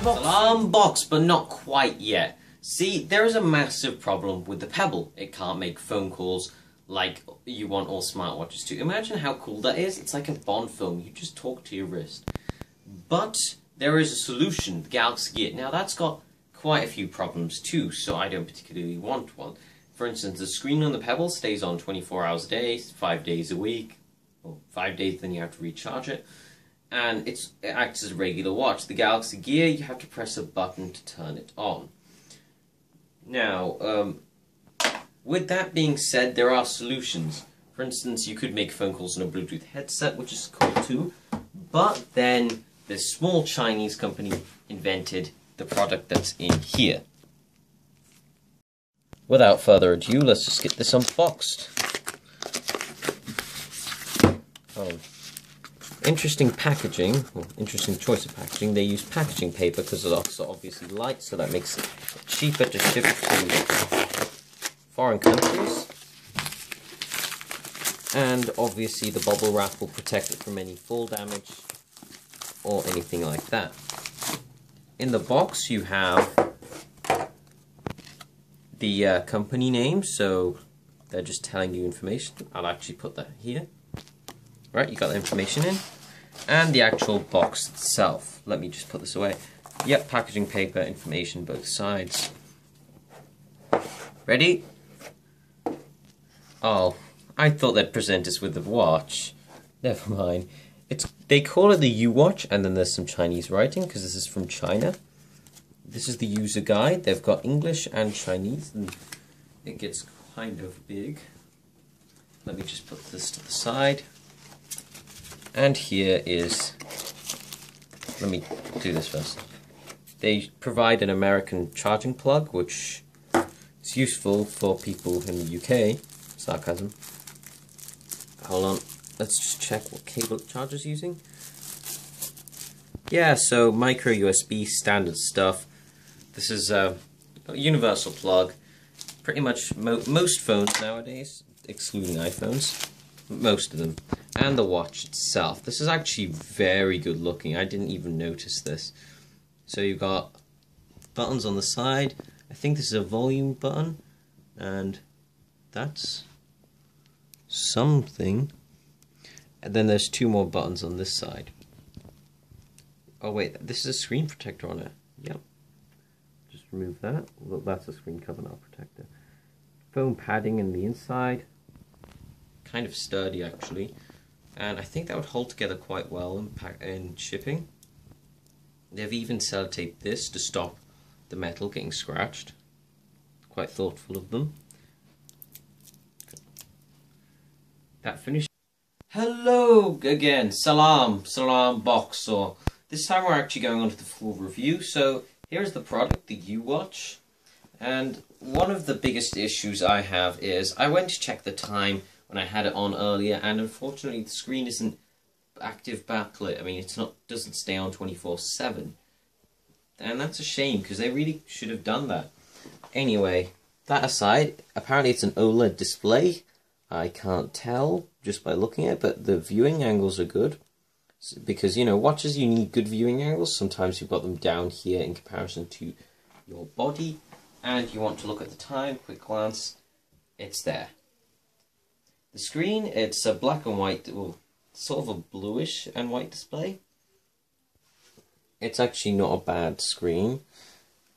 box. Salaam box, but not quite yet. See, there is a massive problem with the Pebble. It can't make phone calls like you want all smartwatches to. Imagine how cool that is. It's like a Bond film. You just talk to your wrist. But there is a solution, the Galaxy Gear. Now that's got quite a few problems too, so I don't particularly want one. For instance, the screen on the Pebble stays on 24 hours a day, 5 days a week. Well, 5 days, then you have to recharge it. And it acts as a regular watch. The Galaxy Gear, you have to press a button to turn it on. Now, with that being said, there are solutions. For instance, you could make phone calls on a Bluetooth headset, which is cool too. But then this small Chinese company invented the product that's in here. Without further ado, let's just get this unboxed. Oh, interesting packaging, well, interesting choice of packaging. They use packaging paper because it's obviously light, so that makes it cheaper to ship to foreign countries. And obviously the bubble wrap will protect it from any fall damage or anything like that. In the box you have the company name, so they're just telling you information. I'll actually put that here. Right, you got the information in. And the actual box itself. Let me just put this away. Yep, packaging paper, information both sides. Ready? Oh, I thought they'd present us with the watch. Never mind. They call it the uWatch, and then there's some Chinese writing, because this is from China. This is the user guide. They've got English and Chinese, and it gets kind of big. Let me just put this to the side. And here is, let me do this first. They provide an American charging plug, which is useful for people in the UK. Sarcasm. Hold on, let's just check what cable it charges using. Yeah, so micro USB, standard stuff. This is a universal plug. Pretty much most phones nowadays, excluding iPhones, most of them. And the watch itself. This is actually very good looking. I didn't even notice this. So you've got buttons on the side. I think this is a volume button. And that's something. And then there's two more buttons on this side. Oh wait, this is a screen protector on it. Yep. Just remove that. Well, that's a screen cover, not a protector. Foam padding in the inside. Kind of sturdy actually. And I think that would hold together quite well in shipping. They've even sellotaped this to stop the metal getting scratched. Quite thoughtful of them. That finished. Hello again, Salaam box. Or this time we're actually going on to the full review. So here's the product, the uWatch. And one of the biggest issues I have is I went to check the time when I had it on earlier, and unfortunately the screen isn't active backlit. I mean, doesn't stay on 24/7, and that's a shame because they really should have done that. Anyway, that aside, apparently it's an OLED display. I can't tell just by looking at it, but the viewing angles are good because, you know, watches, you need good viewing angles. Sometimes you've got them down here in comparison to your body, and you want to look at the time. Quick glance, it's there. The screen, it's a black and white, well, sort of a bluish and white display. It's actually not a bad screen,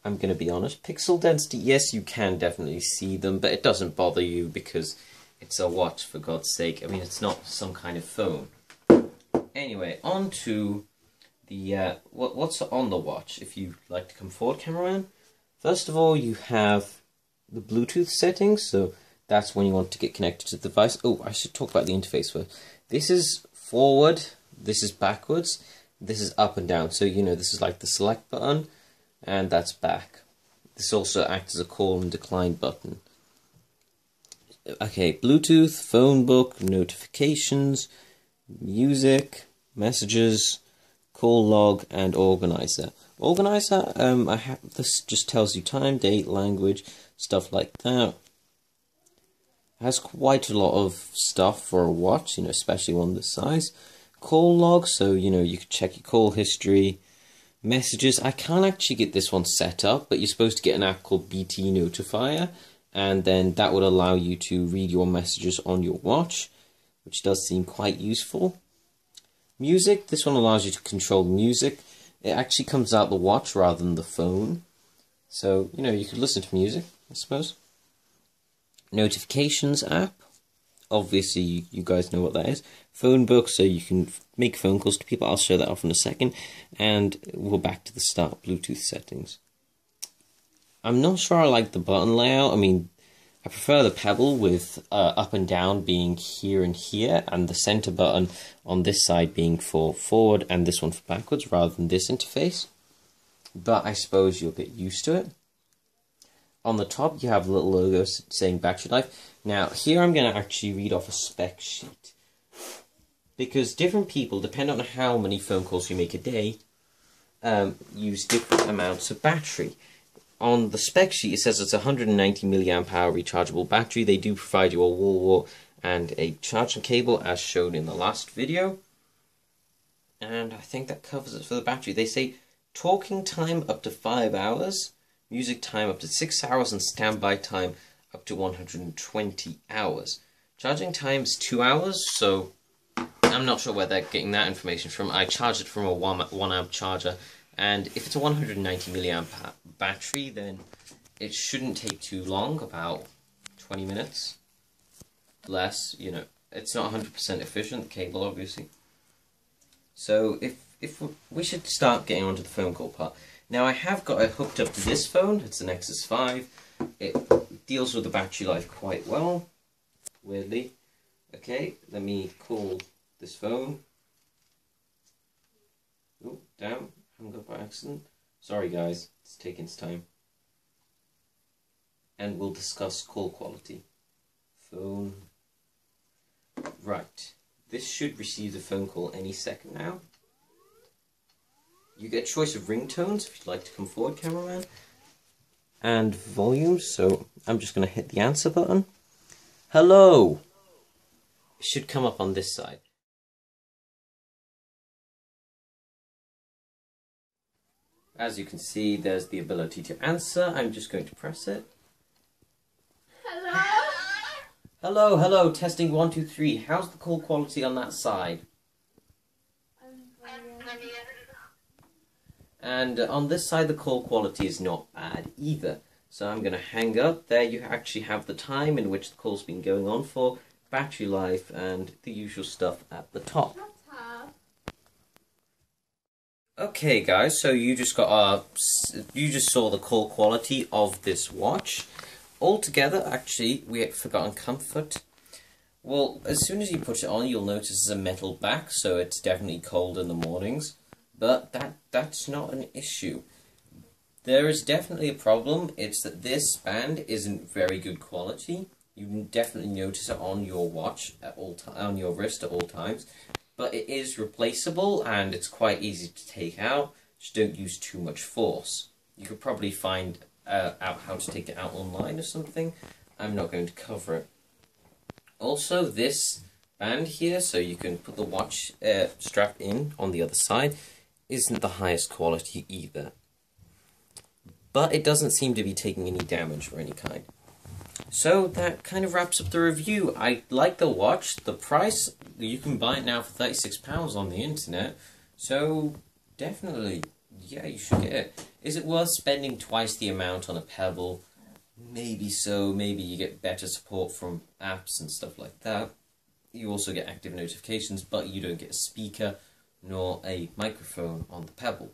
I'm going to be honest. Pixel density, yes, you can definitely see them, but it doesn't bother you because it's a watch, for God's sake. I mean, it's not some kind of phone. Anyway, on to the, what's on the watch, if you'd like to come forward, cameraman. First of all, you have the Bluetooth settings, so that's when you want to get connected to the device. Oh, I should talk about the interface first. This is forward, this is backwards, this is up and down. So, you know, this is like the select button, and that's back. This also acts as a call and decline button. Okay, Bluetooth, phone book, notifications, music, messages, call log, and organizer. Organizer, this just tells you time, date, language, stuff like that. It has quite a lot of stuff for a watch, you know, especially one this size. Call log, so, you know, you can check your call history, Messages, I can't actually get this one set up, but you're supposed to get an app called BT Notifier, and then that would allow you to read your messages on your watch, which does seem quite useful. Music, this one allows you to control music. It actually comes out the watch rather than the phone, so you know, you could listen to music, I suppose. Notifications app, obviously you guys know what that is. Phonebook, so you can make phone calls to people. I'll show that off in a second. And we're back to the start, Bluetooth settings. I'm not sure I like the button layout. I mean, I prefer the Pebble with up and down being here and here, and the center button on this side being for forward and this one for backwards, rather than this interface. But I suppose you'll get used to it. On the top, you have a little logo saying battery life. Now, here I'm going to actually read off a spec sheet, because different people, depending on how many phone calls you make a day, use different amounts of battery. On the spec sheet, it says it's a 190 milliamp hour rechargeable battery. They do provide you a wall wart and a charging cable, as shown in the last video. And I think that covers it for the battery. They say talking time up to 5 hours, music time up to 6 hours, and standby time up to 120 hours. Charging time is 2 hours, so I'm not sure where they're getting that information from. I charged it from a 1 amp charger, and if it's a 190 milliamp battery, then it shouldn't take too long, about 20 minutes. Less, you know, it's not 100% efficient, the cable obviously. So if we should start getting onto the phone call part. Now I have got it hooked up to this phone, it's the Nexus 5. It deals with the battery life quite well, weirdly. Okay, let me call this phone. Oh, damn, hung up by accident. Sorry guys, it's taking its time. And we'll discuss call quality. Phone. Right, this should receive the phone call any second now. You get a choice of ringtones if you'd like to come forward, cameraman. And volume, so I'm just going to hit the answer button. Hello! It should come up on this side. As you can see, there's the ability to answer. I'm just going to press it. Hello? Hello, hello, testing 1, 2, 3. How's the call quality on that side? And on this side, the call quality is not bad either. So I'm going to hang up. There you actually have the time in which the call's been going on for, battery life, and the usual stuff at the top. Okay guys, so you just got you just saw the call quality of this watch. Altogether, actually, we had forgotten comfort. Well, as soon as you put it on, you'll notice it's a metal back, so it's definitely cold in the mornings. But that's not an issue. There is definitely a problem. It's that this band isn't very good quality. You can definitely notice it on your watch at all on your wrist at all times. But it is replaceable and it's quite easy to take out. Just don't use too much force. You could probably find out how to take it out online or something. I'm not going to cover it. Also, this band here, so you can put the watch strap in on the other side, isn't the highest quality either. But it doesn't seem to be taking any damage of any kind. So that kind of wraps up the review. I like the watch. The price, you can buy it now for £36 on the internet. So definitely, yeah, you should get it. Is it worth spending twice the amount on a Pebble? Maybe so. Maybe you get better support from apps and stuff like that. You also get active notifications, but you don't get a speaker nor a microphone on the Pebble.